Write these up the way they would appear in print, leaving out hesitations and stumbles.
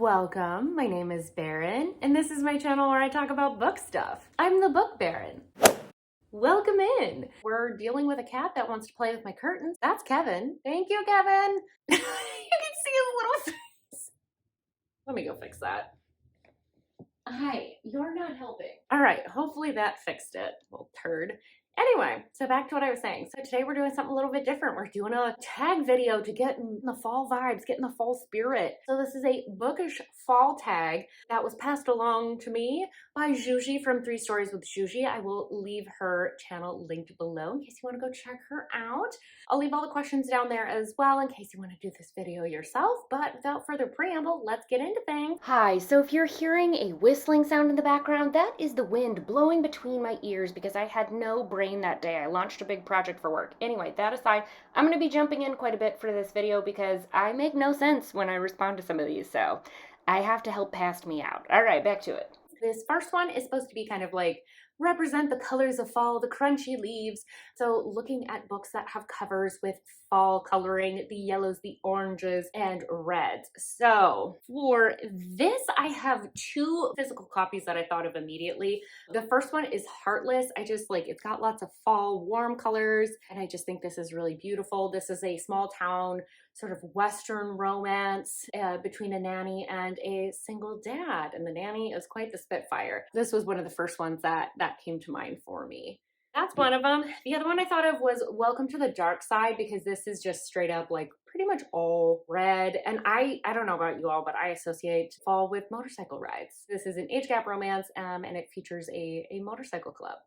Welcome, my name is Baron, and this is my channel where I talk about book stuff. I'm the Book Baron. Welcome in. We're dealing with a cat that wants to play with my curtains. That's Kevin. Thank you, Kevin. You can see his little face. Let me go fix that. Hi, you're not helping. All right, hopefully that fixed it, little turd. Anyway, so back to what I was saying. So today we're doing something a little bit different. We're doing a tag video to get in the fall vibes, get in the fall spirit. So this is a bookish fall tag that was passed along to me by Juji from 3 Stories with Juji. I will leave her channel linked below in case you want to go check her out. I'll leave all the questions down there as well in case you want to do this video yourself. But without further preamble, let's get into things. Hi, so if you're hearing a whistling sound in the background, that is the wind blowing between my ears because I had no brain that day. I launched a big project for work. Anyway, that aside, I'm going to be jumping in quite a bit for this video because I make no sense when I respond to some of these, so I have to help past me out. All right, back to it. This first one is supposed to be kind of like represent the colors of fall, the crunchy leaves. So looking at books that have covers with fall coloring, the yellows, the oranges, and reds. So for this, I have 2 physical copies that I thought of immediately. The first one is Heartless. I just like, it's got lots of fall warm colors, and I just think this is really beautiful. This is a small town sort of Western romance between a nanny and a single dad. And the nanny is quite the spitfire. This was one of the first ones that came to mind for me. That's one of them. The other one I thought of was Welcome to the Dark Side, because this is just straight up like pretty much all red. And I don't know about you all, but I associate fall with motorcycle rides. This is an age gap romance and it features a motorcycle club.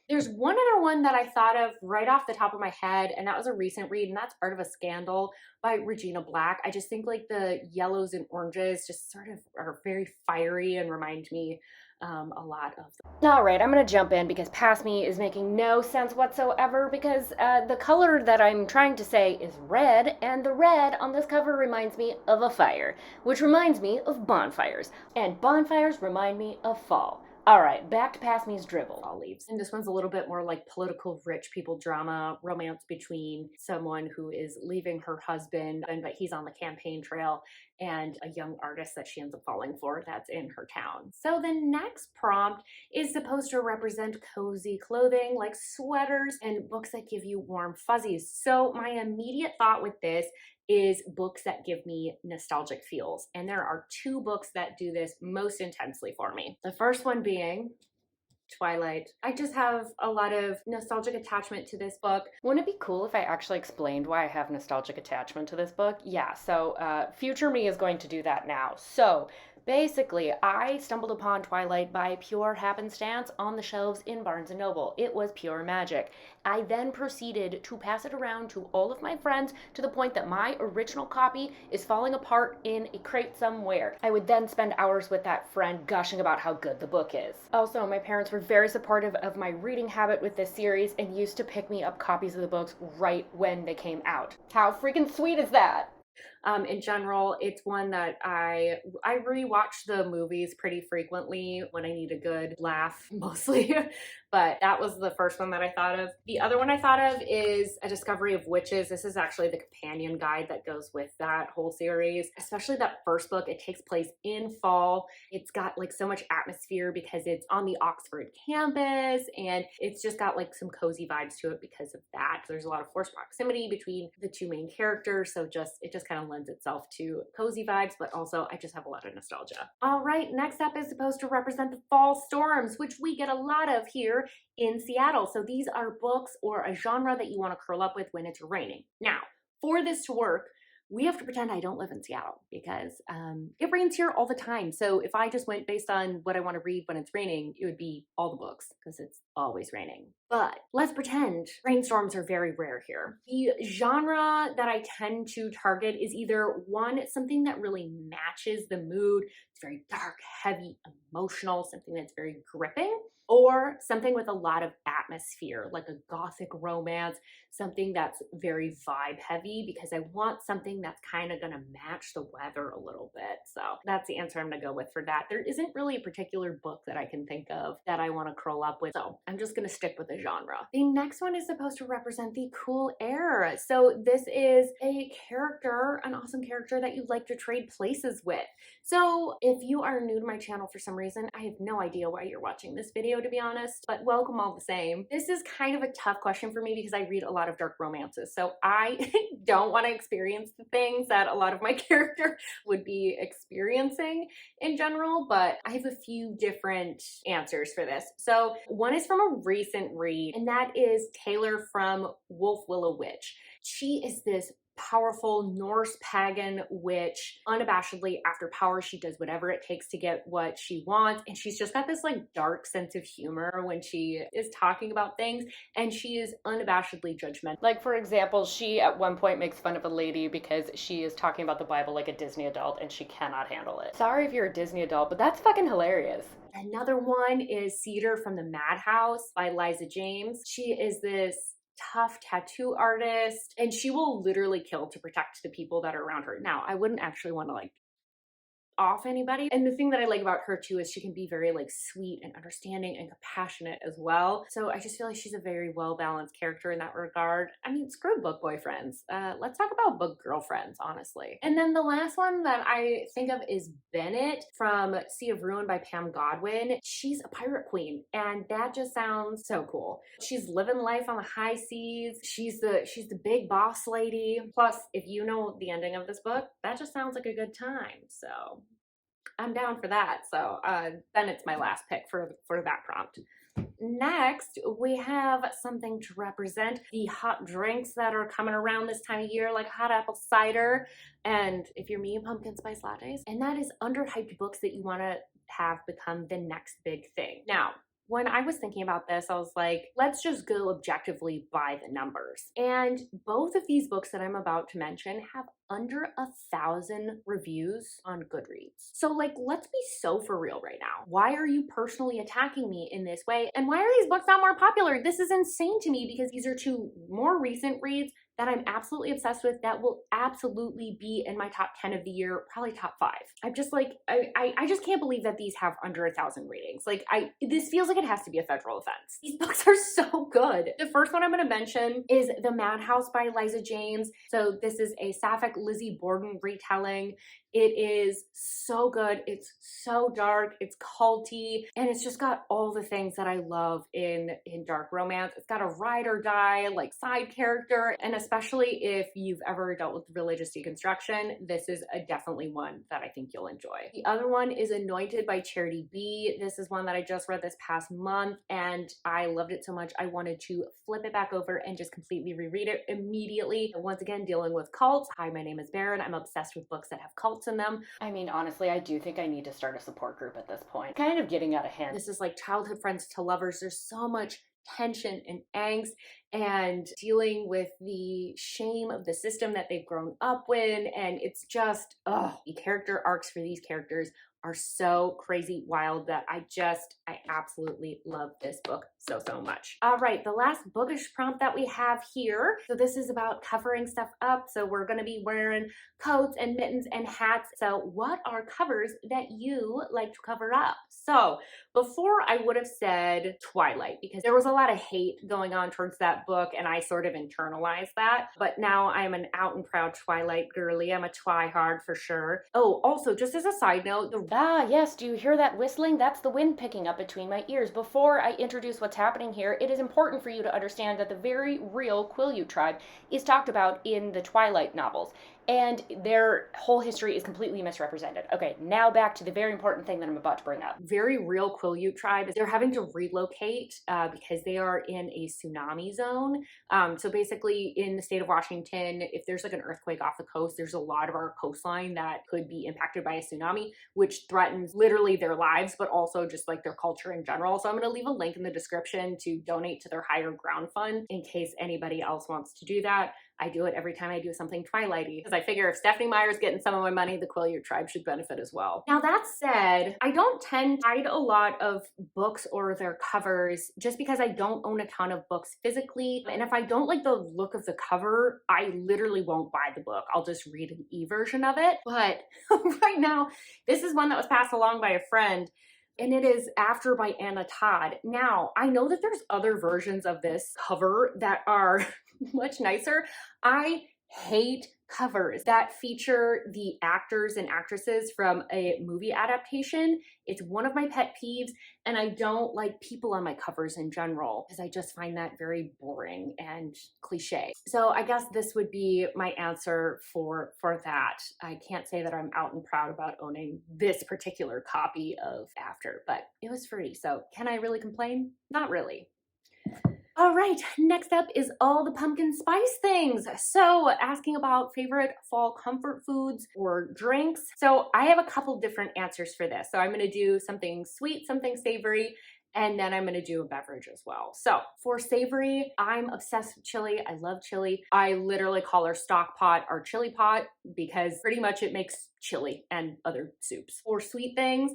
There's one other one that I thought of right off the top of my head, and that was a recent read, and that's Art of a Scandal by Regina. I just think like the yellows and oranges just sort of are very fiery and remind me a lot of them. All right, I'm gonna jump in because past me is making no sense whatsoever because the color that I'm trying to say is red, and the red on this cover reminds me of a fire, which reminds me of bonfires, and bonfires remind me of fall. All right, back to past me's dribble. Fall leaves. And this one's a little bit more like political rich people drama, romance between someone who is leaving her husband, but he's on the campaign trail, and a young artist that she ends up falling for that's in her town. So the next prompt is supposed to represent cozy clothing like sweaters and books that give you warm fuzzies. So my immediate thought with this is books that give me nostalgic feels. And there are 2 books that do this most intensely for me. The first one being Twilight. I just have a lot of nostalgic attachment to this book. Wouldn't it be cool if I actually explained why I have nostalgic attachment to this book? Yeah, so future me is going to do that now. So basically, I stumbled upon Twilight by pure happenstance on the shelves in Barnes & Noble. It was pure magic. I then proceeded to pass it around to all of my friends to the point that my original copy is falling apart in a crate somewhere. I would then spend hours with that friend gushing about how good the book is. Also, my parents were very supportive of my reading habit with this series and used to pick me up copies of the books right when they came out. How freaking sweet is that? In general, it's one that I rewatch the movies pretty frequently when I need a good laugh, mostly. But that was the first one that I thought of. The other one I thought of is A Discovery of Witches. This is actually the companion guide that goes with that whole series. Especially that first book. It takes place in fall. It's got like so much atmosphere because it's on the Oxford campus, and it's just got like some cozy vibes to it because of that. There's a lot of forced proximity between the 2 main characters, so it just kind of lends itself to cozy vibes, but also I just have a lot of nostalgia. All right, next up is supposed to represent the fall storms, which we get a lot of here in Seattle. So these are books or a genre that you want to curl up with when it's raining. Now, for this to work, we have to pretend I don't live in Seattle because it rains here all the time. So if I just went based on what I want to read when it's raining, it would be all the books because it's always raining. But let's pretend rainstorms are very rare here. The genre that I tend to target is either one, something that really matches the mood. It's very dark, heavy, emotional, something that's very gripping. or something with a lot of atmosphere, like a gothic romance, something that's very vibe heavy, because I want something that's kind of gonna match the weather a little bit. So that's the answer I'm gonna go with for that. There isn't really a particular book that I can think of that I want to curl up with, so I'm just gonna stick with the genre. The next one is supposed to represent the cool air. So this is a character, an awesome character that you'd like to trade places with. So if you are new to my channel for some reason, I have no idea why you're watching this video, to be honest, but welcome all the same. This is kind of a tough question for me because I read a lot of dark romances, so I don't want to experience the things that a lot of my character would be experiencing in general, but I have a few different answers for this. So one is from a recent read, and that is Taylor from Wolf Willow Witch. She is this powerful Norse pagan witch. Unabashedly, after power, she does whatever it takes to get what she wants, and she's just got this like dark sense of humor when she is talking about things, and she is unabashedly judgmental. Like, for example, she at one point makes fun of a lady because she is talking about the Bible like a Disney adult and she cannot handle it. Sorry if you're a Disney adult, but that's fucking hilarious. Another one is Cedar from the Madhouse by Liza James. She is this tough tattoo artist, and she will literally kill to protect the people that are around her. Now, I wouldn't actually want to like off anybody. And the thing that I like about her too is she can be very like sweet and understanding and compassionate as well. So I just feel like she's a very well-balanced character in that regard. I mean, screw book boyfriends. Let's talk about book girlfriends, honestly. And then the last one that I think of is Bennett from Sea of Ruin by Pam Godwin. She's a pirate queen, and that just sounds so cool. She's living life on the high seas. She's the big boss lady. Plus, if you know the ending of this book, that just sounds like a good time. So I'm down for that. So then it's my last pick for that prompt. Next, we have something to represent the hot drinks that are coming around this time of year, like hot apple cider, and if you're me, pumpkin spice lattes. And that is underhyped books that you want to have become the next big thing. Now, when I was thinking about this, I was like, let's just go objectively by the numbers. And both of these books that I'm about to mention have under 1,000 reviews on Goodreads. So like, let's be so for real right now. Why are you personally attacking me in this way? And why are these books not more popular? This is insane to me because these are two more recent reads that I'm absolutely obsessed with that will absolutely be in my top 10 of the year, probably top 5. I'm just like, I just can't believe that these have under 1,000 ratings. Like, this feels like it has to be a federal offense. These books are so good. The first one I'm gonna mention is The Madhouse by Liza James. So this is a sapphic Lizzie Borden retelling. It is so good. It's so dark. It's culty. And it's just got all the things that I love in dark romance. It's got a ride or die, like side character. And especially if you've ever dealt with religious deconstruction, this is definitely one that I think you'll enjoy. The other one is Anointed by Charity B. This is one that I just read this past month, and I loved it so much I wanted to flip it back over and just completely reread it immediately. And once again, dealing with cults. Hi, my name is Baron. I'm obsessed with books that have cults in them. I mean, honestly, I do think I need to start a support group at this point. Kind of getting out of hand. This is like childhood friends to lovers. There's so much tension and angst and dealing with the shame of the system that they've grown up with. And it's just, the character arcs for these characters are so crazy wild that I absolutely love this book so much. All right, the last bookish prompt that we have here. So this is about covering stuff up. So we're gonna be wearing coats and mittens and hats. So what are covers that you like to cover up? So before I would have said Twilight because there was a lot of hate going on towards that book and I sort of internalized that. But now I'm an out and proud Twilight girly. I'm a twihard for sure. Oh, also just as a side note, yes, do you hear that whistling? That's the wind picking up between my ears. Before I introduce what's happening here, it is important for you to understand that the very real Quileute tribe is talked about in the Twilight novels, and their whole history is completely misrepresented. Okay, now back to the very important thing that I'm about to bring up. Very real Quileute tribe, they're having to relocate because they are in a tsunami zone. So basically in the state of Washington, if there's like an earthquake off the coast, there's a lot of our coastline that could be impacted by a tsunami, which threatens literally their lives, but also just like their culture in general. So I'm gonna leave a link in the description to donate to their Higher Ground Fund in case anybody else wants to do that. I do it every time I do something Twilighty, because I figure if Stephenie Meyer's getting some of my money, the Quillier tribe should benefit as well. Now that said, I don't tend to hide a lot of books or their covers just because I don't own a ton of books physically. And if I don't like the look of the cover, I literally won't buy the book. I'll just read an e-version of it. But right now, this is one that was passed along by a friend, and it is After by Todd. Now, I know that there's other versions of this cover that are much nicer. I hate covers that feature the actors and actresses from a movie adaptation. It's one of my pet peeves, and I don't like people on my covers in general because I just find that very boring and cliche. So I guess this would be my answer for that. I can't say that I'm out and proud about owning this particular copy of After, but it was free, so can I really complain? Not really. All right, next up is all the pumpkin spice things. So asking about favorite fall comfort foods or drinks. So I have a couple different answers for this. So I'm gonna do something sweet, something savory, and then I'm gonna do a beverage as well. So for savory, I'm obsessed with chili. I love chili. I literally call our stock pot our chili pot because pretty much it makes chili and other soups. For sweet things,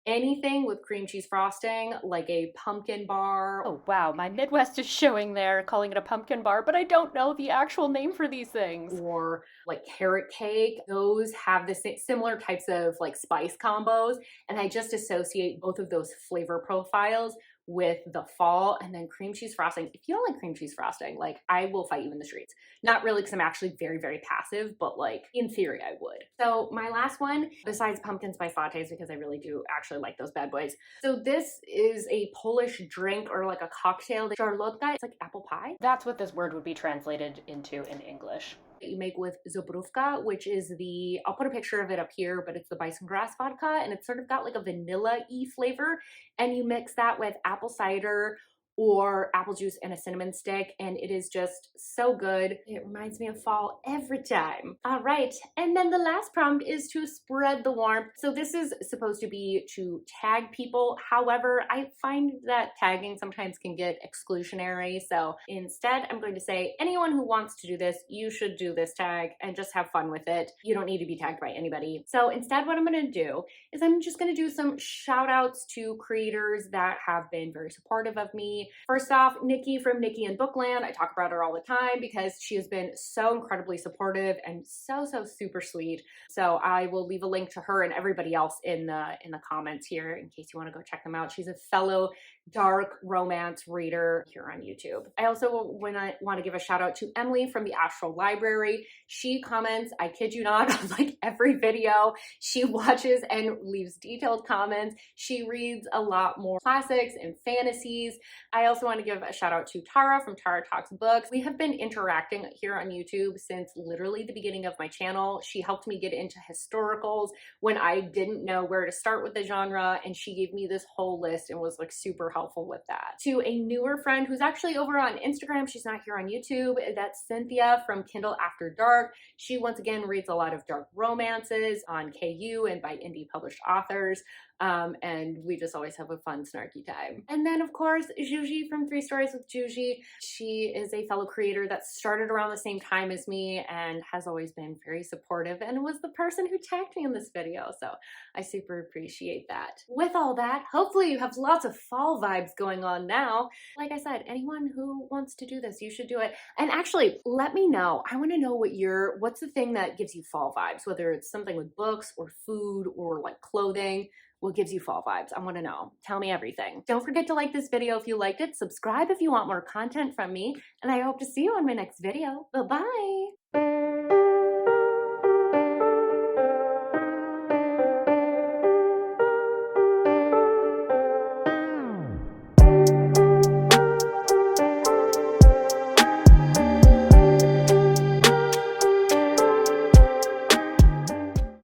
anything with cream cheese frosting, like a pumpkin bar. Oh wow, my Midwest is showing there, calling it a pumpkin bar, but I don't know the actual name for these things. Or like carrot cake. Those have the similar types of like spice combos, and I just associate both of those flavor profiles with the fall. And then cream cheese frosting. If you don't like cream cheese frosting, like I will fight you in the streets. Not really, because I'm actually very, very passive, but like in theory I would. So my last one, besides pumpkin spice lattes, because I really do actually like those bad boys. So this is a Polish drink or like a cocktail. Jarlotka, it's like apple pie. That's what this word would be translated into in English. That you make with zobrówka, which is the, I'll put a picture of it up here, but it's the bison grass vodka, and it's sort of got like a vanilla-y flavor, and you mix that with apple cider or apple juice and a cinnamon stick, and it is just so good. It reminds me of fall every time. All right, and then the last prompt is to spread the warmth. So this is supposed to be to tag people. However, I find that tagging sometimes can get exclusionary. So instead, I'm going to say anyone who wants to do this, you should do this tag and just have fun with it. You don't need to be tagged by anybody. So instead, what I'm gonna do is I'm just gonna do some shout outs to creators that have been very supportive of me. First off, Nikki from Nikki and Bookland. I talk about her all the time because she has been so incredibly supportive and so super sweet. So I will leave a link to her and everybody else in the comments here in case you want to go check them out. She's a fellow dark romance reader here on YouTube. I also want to give a shout out to Emily from the Astral Library. She comments, I kid you not, on like every video. She watches and leaves detailed comments. She reads a lot more classics and fantasies. I also want to give a shout out to Tara from Tara Talks Books. We have been interacting here on YouTube since literally the beginning of my channel. She helped me get into historicals when I didn't know where to start with the genre, and she gave me this whole list and was like super helpful with that. To a newer friend who's actually over on Instagram, she's not here on YouTube, that's Cynthia from Kindle After Dark. She once again reads a lot of dark romances on KU and by indie published authors. And we just always have a fun, snarky time. And then, of course, Juji from 3 Stories with Juji. She is a fellow creator that started around the same time as me and has always been very supportive and was the person who tagged me in this video. So I super appreciate that. With all that, hopefully you have lots of fall vibes going on now. Like I said, anyone who wants to do this, you should do it. And actually, let me know. I want to know what's the thing that gives you fall vibes, whether it's something with books or food or like clothing. What gives you fall vibes? I want to know. Tell me everything. Don't forget to like this video if you liked it. Subscribe if you want more content from me. And I hope to see you on my next video. Bye-bye.